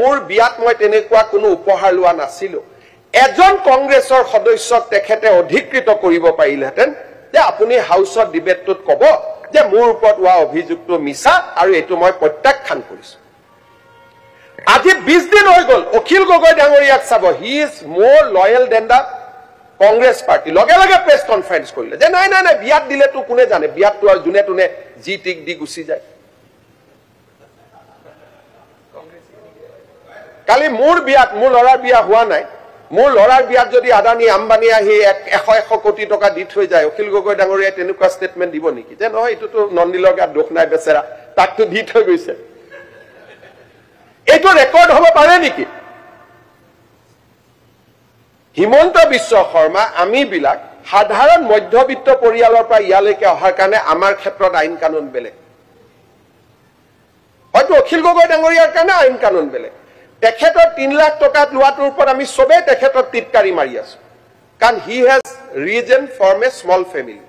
মোৰ বিয়াত মই তেনেকুৱা কোনো উপহাৰ লোৱা নাছিলো এজন কংগ্ৰেছৰ সদস্যক তেখেতে অধিকৃত কৰিব পাৰিলেহেঁতেন যে আপুনি হাউচৰ ডিবেটটোত ক'ব যে মোৰ ওপৰত হোৱা অভিযোগটো মিছা আৰু এইটো মই প্ৰত্যাখ্যান কৰিছো আজি 20 দিন হৈ গ'ল অখিল গগৈ ডাঙৰীয়াক চাব he is more loyal than the Congress party লগে লগে প্ৰেছ কনফাৰেন্স কৰিলে যে নাই নাই নাই বিয়াত দিলেতো কোনে জানে বিয়াতটো আৰু যোনে তোনে জি টিক দি গুচি যায় কালি মোৰ বিয়াত মোৰ ল'ৰাৰ বিয়া হোৱা নাই মোৰ ল'ৰাৰ বিয়াত যদি আদানী আম্বানী আহি 100 কোটি টকা দি থৈ যায় অখিল গগৈ ডাঙৰীয়াই তেনেকুৱা ষ্টেটমেণ্ট দিব নেকি যে নহয় এইটোতো নন্দিলৰ গাত দোষ নাই বেচেৰা তাকতো দি থৈ গৈছে এইটো ৰেকৰ্ড হ'ব পাৰে নেকি হিমন্ত বিশ্ব শৰ্মা আমি বিলাক সাধাৰণ মধ্যবিত্ত পৰিয়ালৰ পৰা ইয়ালৈকে অহাৰ কাৰণে আমাৰ ক্ষেত্ৰত আইন কানুন বেলেগ হয়তো অখিল গগৈ ডাঙৰীয়াৰ কাৰণে আইন কানুন বেলেগ তেখেতৰ 3 লাখ টকা লোৱাটোৰ ওপৰত আমি সবে তেখেতৰ টিটকাৰি মাৰি আছো কাৰণ he has risen from a small family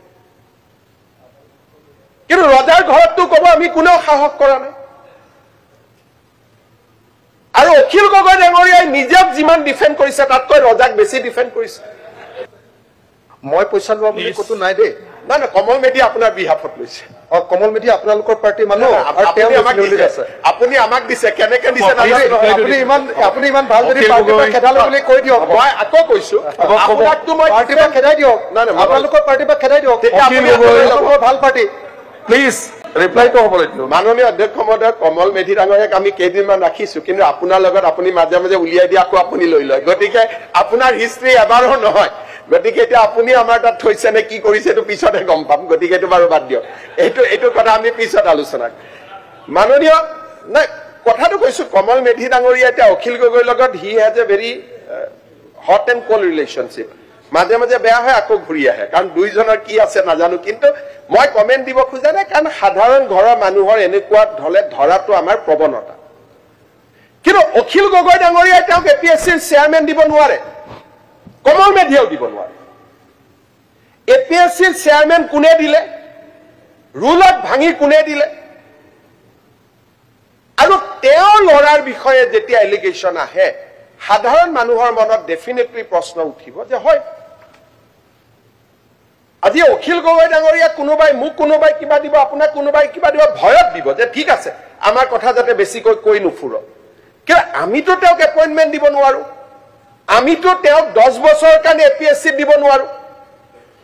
কিন্তু ৰজাৰ ঘৰতটো ক'ব আমি কোনেও সাহস কৰা নাই আৰু অখিল গগৈ ডাঙৰীয়াই নিজক যিমান ডিফেন্ড কৰিছে তাতকৈ ৰজাক বেছি ডিফেন্ড কৰিছে মই পইচা লোৱা বুলি কতো নাই দে না না কমল মেধি আপোনাৰ বিহাফত লৈছে কমল মেধি আপোনালোকৰ পাৰ্টি মানুহ আৰু তেওঁ আছে আপুনি আমাক দিছে কেনেকে দিছে আপুনি ইমান ভাল যদি পাৰ্টিৰ পৰা খেদালে বুলি কৈ দিয়ক মই আকৌ কৈছো আপোনাকতো মই পাৰ্টিৰ পৰা খেদাই দিয়ক আপোনালোকৰ পাৰ্টিৰ পৰা খেদাই দিয়ক ভাল পাৰ্টি প্লিজ ৰিপ্লাইটো হ'ব লাগিব মাননীয় অধ্যক্ষ মহোদয় কমল মেধি ডাঙৰীয়াক আমি কেইদিনমান ৰাখিছো কিন্তু আপোনাৰ লগত আপুনি মাজে মাজে উলিয়াই দিয়া আকৌ আপুনি লৈ লয় গতিকে আপোনাৰ হিষ্ট্ৰী এবাৰো নহয় গতিকে এতিয়া আপুনি আমাৰ তাত থৈছে নে কি কৰিছে এইটো পিছতহে গম পাম গতিকে এইটো বাৰু বাদ দিয়ক এইটো কথা আমি পিছত আলোচনা মাননীয় নাই কথাটো কৈছো কমল মেধি ডাঙৰীয়া এতিয়া অখিল গগৈৰ লগত he has a very hot and cold relationship মাজে মাজে বেয়া হয় আকৌ ঘূৰি আহে কাৰণ দুইজনৰ কি আছে নাজানো কিন্তু মই কমেন্ট দিব খোজা নাই কাৰণ সাধাৰণ ঘৰৰ মানুহৰ এনেকুৱা ধলে ধৰাটো আমাৰ প্ৰৱণতা কিন্তু অখিল গগৈ ডাঙৰীয়াই তেওঁক এপিএছচিৰ চেয়াৰমেন দিব নোৱাৰে কমল মেধিয়েও দিব নোৱাৰে এপিএছচিৰ চেয়াৰমেন কোনে দিলে ৰুলত ভাঙি কোনে দিলে আৰু তেওঁৰ ল'ৰাৰ বিষয়ে যেতিয়া এলিগেশ্যন আহে সাধাৰণ মানুহৰ মনত ডেফিনেটলি প্ৰশ্ন উঠিব যে হয় আজি অখিল গগৈ ডাঙৰীয়া কোনোবাই মোক কোনোবাই কিবা দিব আপোনাক কোনোবাই কিবা দিব ভয়ত দিব যে ঠিক আছে আমাৰ কথা যাতে বেছিকৈ কৈ নুফুৰ কিন্তু আমিতো তেওঁক এপইণ্টমেণ্ট দিব নোৱাৰো আমিতো তেওঁক 10 বছৰৰ কাৰণে এপিএছচি দিব নোৱাৰো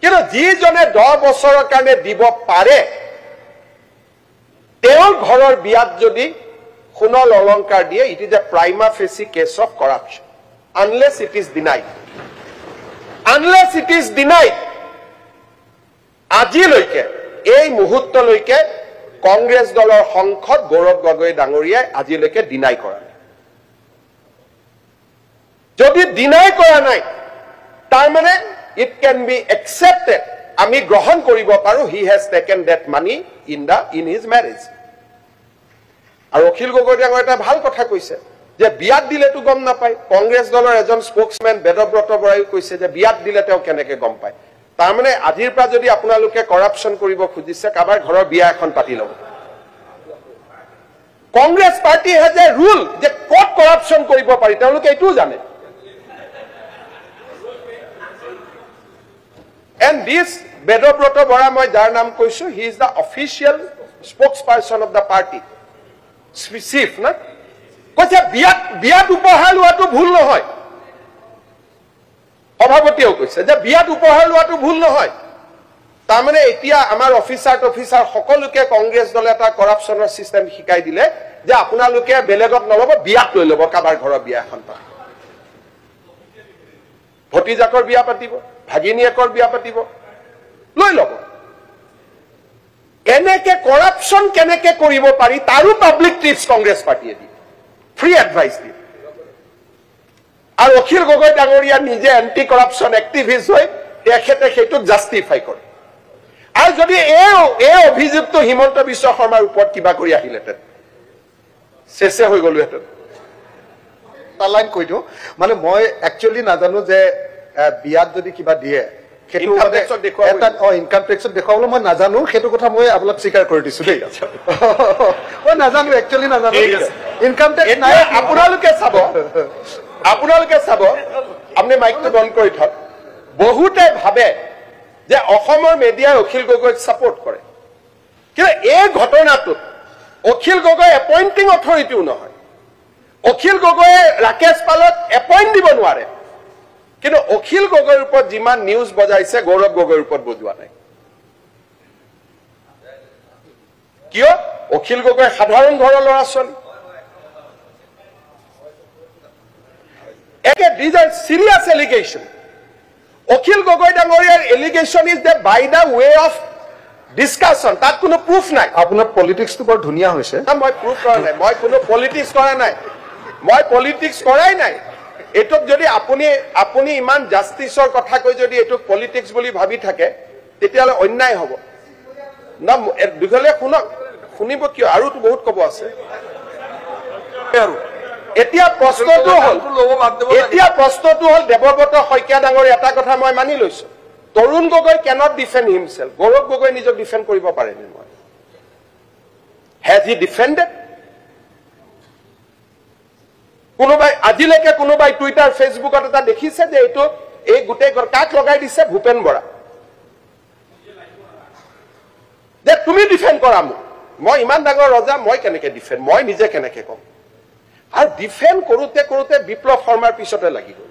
কিন্তু যিজনে 10 বছৰৰ কাৰণে দিব পাৰে তেওঁৰ ঘৰৰ বিয়াত যদি সোণৰ অলংকাৰ দিয়ে it is a prima facie case of corruption unless it is denied আজিলৈকে এই মুহূৰ্তলৈকে কংগ্ৰেছ দলৰ সংসদ গৌৰৱ গগৈ ডাঙৰীয়াই আজিলৈকে ডিনাই কৰা নাই যদি ডিনাই কৰা নাই তাৰ মানে ইট ক্যান বি একসেপ্টেড আমি গ্ৰহণ কৰিব পাৰো he has taken that money in his marriage আৰু অখিল গগৈ ডাঙৰীয়াই এটা ভাল কথা কৈছে যে বিয়াত দিলেতো গম নাপায় কংগ্ৰেছ দলৰ এজন স্পোকসম্যান বেদব্ৰত বৰাই কৈছে যে বিয়াত দিলে তেওঁ কেনেকে গম পায় তাৰ মানে আজিৰ পৰা যদি আপোনালোকে কৰাপশন কৰিব খুজিছে কাবাৰ ঘৰৰ বিয়া এখন পাতি লব Congress party has a rule যে ক'ত কৰাপশন কৰিব পাৰি তেওঁলোকে এইটো জানে and this বেদব্ৰত বৰা মই যাৰ নাম কৈছো he is the official spokesperson of the party chief না কৈছে বিয়াত উপহাৰ লোৱাটো ভুল নহয় সভাপতিও কৈছে যে বিয়াত উপহাৰ লোৱাটো ভুল নহয় তাৰ মানে এতিয়া আমাৰ অফিচাৰ সকলোকে কংগ্ৰেছ দলে এটা কৰাপশনৰ সিস্টেম শিকাই দিলে যে আপোনালোকে বেলেগত নলব বিয়াত লৈ লব কাবাৰ ঘৰৰ বিয়া এখন পাতিব ভতিজাকৰ বিয়া পাতিব ভাগিনীয়েকৰ বিয়া পাতিব লৈ লব এনেকে কৰাপশন কেনেকে কৰিব পাৰি তাৰো পাব্লিক টিপছ কংগ্ৰেছ পাৰ্টিয়ে দিয়ে ফ্ৰী এডভাইস দিয়ে আৰু অখিল গগৈ ডাঙৰীয়া নিজে এন্টি কৰাপশন এক্টিভিষ্ট হৈ তেখেতে সেইটো জাস্টিফাই কৰে আৰু যদি এই অভিযুক্ত হিমন্ত বিশ্ব শৰ্মাৰ ওপৰত কিবা কৰি আহিলেতেন শেষে হৈ গ'লোহেঁতেন লাইন কৈ দিওঁ মানে মই একচুৱেলি নাজানো যে বিয়াত যদি কিবা দিয়ে সেইটো Income tax ত দেখুৱাব এটা ইনকাম টেক্সত দেখুৱাবলৈ মই নাজানো সেইটো কথা মই আপোনাক স্বীকাৰ কৰি দিছো দেই মই নাজানো একচুৱেলি নাজানো ঠিক আছে। ইনকাম টেক্স নাই এতিয়া আপোনালোকে চাব আপুনি মাইকটো বন্ধ কৰি থক বহুতে ভাবে যে অসমৰ মিডিয়াই অখিল গগৈক ছাপোৰ্ট কৰে কিন্তু এই ঘটনাটোত অখিল গগৈ এপইণ্টিং অথৰিটিও নহয় অখিল গগৈয়ে ৰাকেশ পালক এপইণ্ট দিব নোৱাৰে কিন্তু অখিল গগৈৰ ওপৰত যিমান নিউজ বজাইছে গৌৰৱ গগৈৰ ওপৰত বজোৱা নাই কিয় অখিল গগৈ সাধাৰণ ঘৰৰ ল'ৰা ছোৱালী these are serious allegation Akhil Gogoi ডাঙৰীয়াৰ allegation is that by the way of discussion তাত কোনো proof নাই আপোনাৰ পলিটিক্সটো বৰ ধুনীয়া হৈছে মই proof কৰা নাই মই কোনো পলিটিক্স কৰা নাই মই পলিটিক্স কৰাই নাই এটোক যদি আপুনি ইমান জাস্টিসৰ কথা কৈ যদি এটোক পলিটিক্স বুলি ভাবি থাকে তেতিয়ালে অন্যায় হ'ব না দুখলে শুনিব কিয় আৰু তো বহুত কব আছে এতিয়া প্ৰশ্নটো হল দেৱব্ৰত শইকীয়া ডাঙৰ এটা কথা মই মানি লৈছো Tarun Gogoi cannot defend himself Gaurav Gogoi নিজক ডিফেন্ড কৰিব পাৰে নে মই has he defended কোনোবাই আজিলৈকে কোনোবাই টুইটাৰ ফেসবুকত এটা দেখিছে যে এইটো এই গোটেই কাক লগাই দিছে ভূপেন বৰা যে তুমি ডিফেন্ড কৰা মই ইমান ডাঙৰ ৰজা মই কেনেকে ডিফেন্ড মই নিজে কেনেকে কম আৰু ডিফেন্ড কৰোতে বিপ্লৱ শৰ্মাৰ পিছতে লাগি গ'ল